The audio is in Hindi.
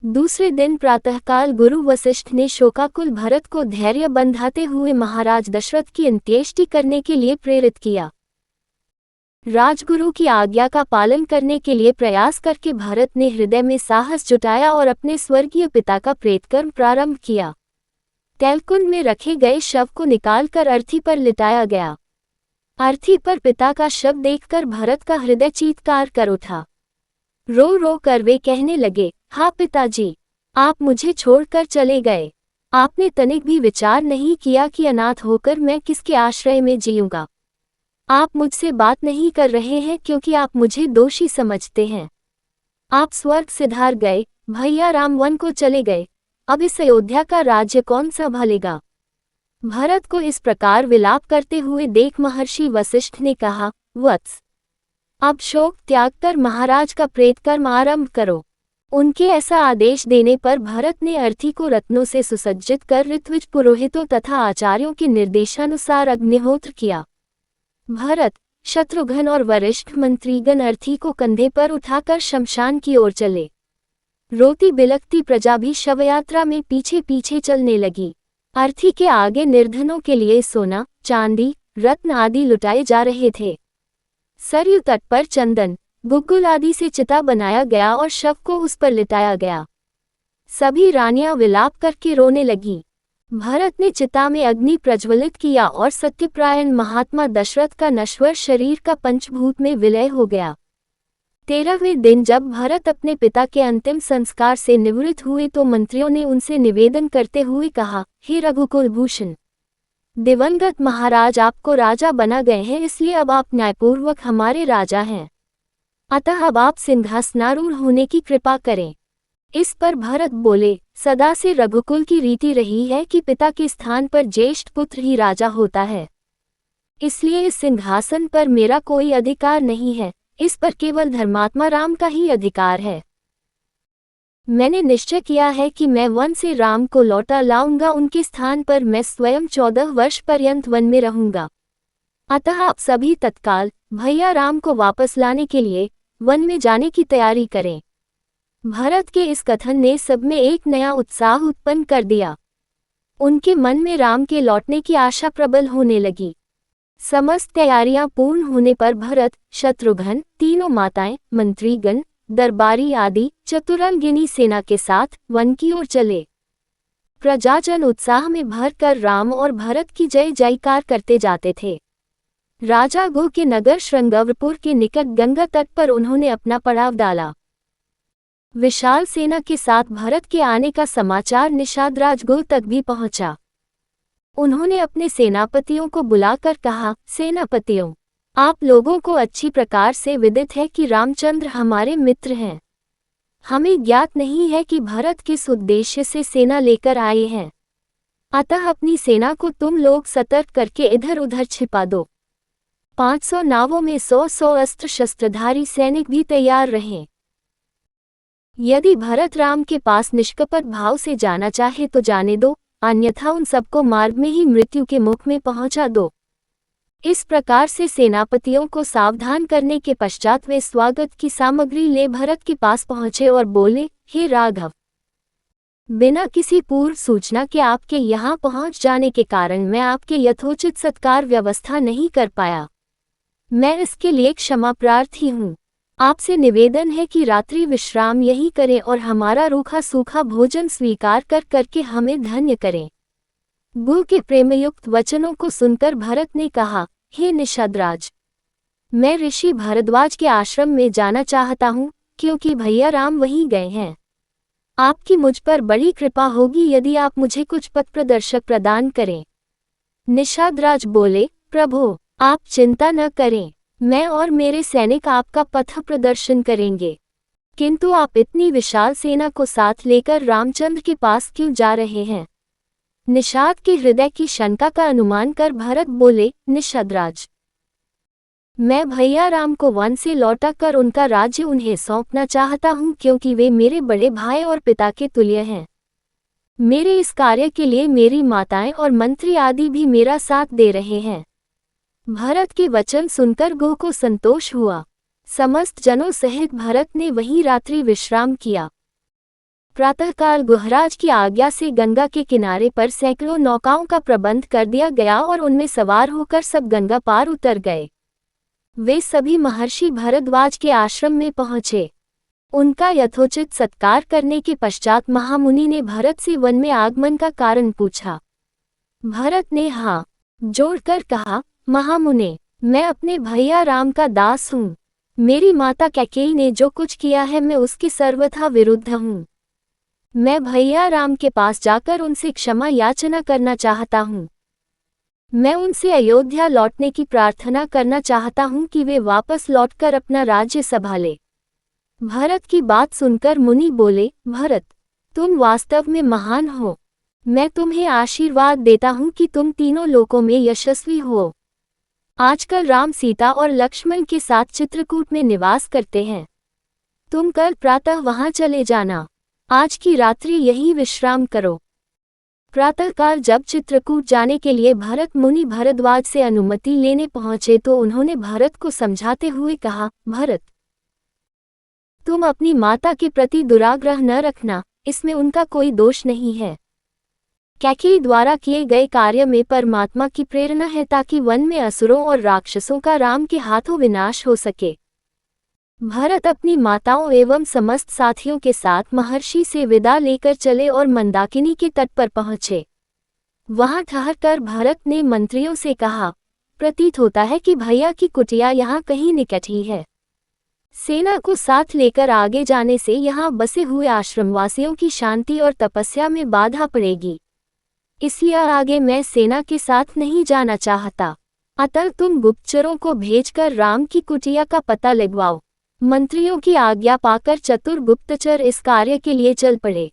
दूसरे दिन प्रातःकाल गुरु वशिष्ठ ने शोकाकुल भरत को धैर्य बंधाते हुए महाराज दशरथ की अंत्येष्टि करने के लिए प्रेरित किया। राजगुरु की आज्ञा का पालन करने के लिए प्रयास करके भरत ने हृदय में साहस जुटाया और अपने स्वर्गीय पिता का प्रेतकर्म प्रारंभ किया। तैलकुंड में रखे गए शव को निकालकर अर्थी पर लिटाया गया। अर्थी पर पिता का शव देखकर भरत का हृदय चीत्कार कर उठा। रो रो कर वे कहने लगे, हाँ पिताजी, आप मुझे छोड़कर चले गए। आपने तनिक भी विचार नहीं किया कि अनाथ होकर मैं किसके आश्रय में जीऊंगा। आप मुझसे बात नहीं कर रहे हैं क्योंकि आप मुझे दोषी समझते हैं। आप स्वर्ग सिधार गए, भैया राम वन को चले गए, अब इस अयोध्या का राज्य कौन संभालेगा। भरत को इस प्रकार विलाप करते हुए देख महर्षि वशिष्ठ ने कहा, वत्स, अब शोक त्याग कर महाराज का प्रेतकर्म आरंभ करो। उनके ऐसा आदेश देने पर भरत ने अर्थी को रत्नों से सुसज्जित कर ऋत्विज पुरोहितों तथा आचार्यों के निर्देशानुसार अग्निहोत्र किया। भरत, शत्रुघ्न और वरिष्ठ मंत्रीगण अर्थी को कंधे पर उठाकर शमशान की ओर चले। रोती बिलखती प्रजा भी शवयात्रा में पीछे पीछे चलने लगी। अर्थी के आगे निर्धनों के लिए सोना, चांदी, रत्न आदि लुटाए जा रहे थे। सरयू तट पर चंदन, गुग्गुल आदि से चिता बनाया गया और शव को उस पर लिटाया गया। सभी रानियां विलाप करके रोने लगी। भरत ने चिता में अग्नि प्रज्वलित किया और सत्यप्रायण महात्मा दशरथ का नश्वर शरीर का पंचभूत में विलय हो गया। 13वें दिन जब भरत अपने पिता के अंतिम संस्कार से निवृत्त हुए तो मंत्रियों ने उनसे निवेदन करते हुए कहा, हे रघुकुल भूषण, दिवंगत महाराज आपको राजा बना गए हैं, इसलिए अब आप न्यायपूर्वक हमारे राजा हैं। अतः अब आप सिंहासनारूढ़ होने की कृपा करें। इस पर भरत बोले, सदा से रघुकुल की रीति रही है कि पिता के स्थान पर ज्येष्ठ पुत्र ही राजा होता है, इसलिए इस सिंहासन पर मेरा कोई अधिकार नहीं है, इस पर केवल धर्मात्मा राम का ही अधिकार है। मैंने निश्चय किया है कि मैं वन से राम को लौटा लाऊंगा, उनके स्थान पर मैं स्वयं 14 वर्ष पर्यंत वन में रहूंगा। अतः आप सभी तत्काल भैया राम को वापस लाने के लिए वन में जाने की तैयारी करें। भरत के इस कथन ने सब में एक नया उत्साह उत्पन्न कर दिया। उनके मन में राम के लौटने की आशा प्रबल होने लगी। समस्त तैयारियां पूर्ण होने पर भरत, शत्रुघ्न, तीनों माताएं, मंत्रीगण, दरबारी आदि चतुरंगिनी सेना के साथ वन की ओर चले। प्रजाजन उत्साह में भरकर राम और भरत की जय जयकार करते जाते थे। राजा गो के नगर श्रृंगवरपुर के निकट गंगा तट पर उन्होंने अपना पड़ाव डाला। विशाल सेना के साथ भरत के आने का समाचार निषादराज गो तक भी पहुंचा। उन्होंने अपने सेनापतियों को बुलाकर कहा, सेनापतियों, आप लोगों को अच्छी प्रकार से विदित है कि रामचंद्र हमारे मित्र हैं। हमें ज्ञात नहीं है कि भरत किस उद्देश्य से सेना लेकर आए हैं। अतः अपनी सेना को तुम लोग सतर्क करके इधर उधर छिपा दो। 500 नावों में 100 अस्त्र शस्त्रधारी सैनिक भी तैयार रहें। यदि भरत राम के पास निष्कपट भाव से जाना चाहे तो जाने दो, अन्यथा उन सबको मार्ग में ही मृत्यु के मुख में पहुंचा दो। इस प्रकार से सेनापतियों को सावधान करने के पश्चात वे स्वागत की सामग्री ले भरत के पास पहुंचे और बोले, हे राघव, बिना किसी पूर्व सूचना के आपके यहाँ पहुंच जाने के कारण मैं आपके यथोचित सत्कार व्यवस्था नहीं कर पाया। मैं इसके लिए क्षमा प्रार्थी हूँ। आपसे निवेदन है कि रात्रि विश्राम यही करें और हमारा रूखा सूखा भोजन स्वीकार कर करके हमें धन्य करें। गु के प्रेमयुक्त वचनों को सुनकर भरत ने कहा, हे निषादराज, मैं ऋषि भारद्वाज के आश्रम में जाना चाहता हूँ, क्योंकि भैया राम वहीं गए हैं। आपकी मुझ पर बड़ी कृपा होगी यदि आप मुझे कुछ पथ प्रदर्शक प्रदान करें। निषादराज बोले, प्रभु, आप चिंता न करें, मैं और मेरे सैनिक आपका पथ प्रदर्शन करेंगे। किंतु आप इतनी विशाल सेना को साथ लेकर रामचंद्र के पास क्यों जा रहे हैं? निषाद के हृदय की शंका का अनुमान कर भरत बोले, निषादराज, मैं भैया राम को वन से लौटा कर उनका राज्य उन्हें सौंपना चाहता हूँ, क्योंकि वे मेरे बड़े भाई और पिता के तुल्य हैं। मेरे इस कार्य के लिए मेरी माताएं और मंत्री आदि भी मेरा साथ दे रहे हैं। भरत के वचन सुनकर गो को संतोष हुआ। समस्त जनों सहित भरत ने वहीं रात्रि विश्राम किया। प्रातःकाल गुहराज की आज्ञा से गंगा के किनारे पर सैकड़ों नौकाओं का प्रबंध कर दिया गया और उनमें सवार होकर सब गंगा पार उतर गए। वे सभी महर्षि भरद्वाज के आश्रम में पहुंचे। उनका यथोचित सत्कार करने के पश्चात महामुनि ने भरत से वन में आगमन का कारण पूछा। भरत ने हाँ जोड़कर कहा, महामुने, मैं अपने भैया राम का दास हूँ। मेरी माता कैकेयी ने जो कुछ किया है मैं उसके सर्वथा विरुद्ध हूँ। मैं भैया राम के पास जाकर उनसे क्षमा याचना करना चाहता हूँ। मैं उनसे अयोध्या लौटने की प्रार्थना करना चाहता हूँ कि वे वापस लौटकर अपना राज्य संभाले। भरत की बात सुनकर मुनि बोले, भरत, तुम वास्तव में महान हो। मैं तुम्हें आशीर्वाद देता हूँ कि तुम तीनों लोकों में यशस्वी हो। आजकल राम, सीता और लक्ष्मण के साथ चित्रकूट में निवास करते हैं। तुम कल प्रातः वहां चले जाना। आज की रात्रि यहीं विश्राम करो। प्रातःकाल जब चित्रकूट जाने के लिए भरत मुनि भरद्वाज से अनुमति लेने पहुंचे तो उन्होंने भरत को समझाते हुए कहा, भरत, तुम अपनी माता के प्रति दुराग्रह न रखना, इसमें उनका कोई दोष नहीं है। कैकेयी द्वारा किए गए कार्य में परमात्मा की प्रेरणा है ताकि वन में असुरों और राक्षसों का राम के हाथों विनाश हो सके। भरत अपनी माताओं एवं समस्त साथियों के साथ महर्षि से विदा लेकर चले और मंदाकिनी के तट पर पहुंचे। वहां ठहरकर भरत ने मंत्रियों से कहा, प्रतीत होता है कि भैया की कुटिया यहाँ कहीं निकट ही है। सेना को साथ लेकर आगे जाने से यहाँ बसे हुए आश्रमवासियों की शांति और तपस्या में बाधा पड़ेगी। इसलिए आगे मैं सेना के साथ नहीं जाना चाहता। अतः तुम गुप्तचरों को भेजकर राम की कुटिया का पता लगवाओ। मंत्रियों की आज्ञा पाकर चतुर गुप्तचर इस कार्य के लिए चल पड़े।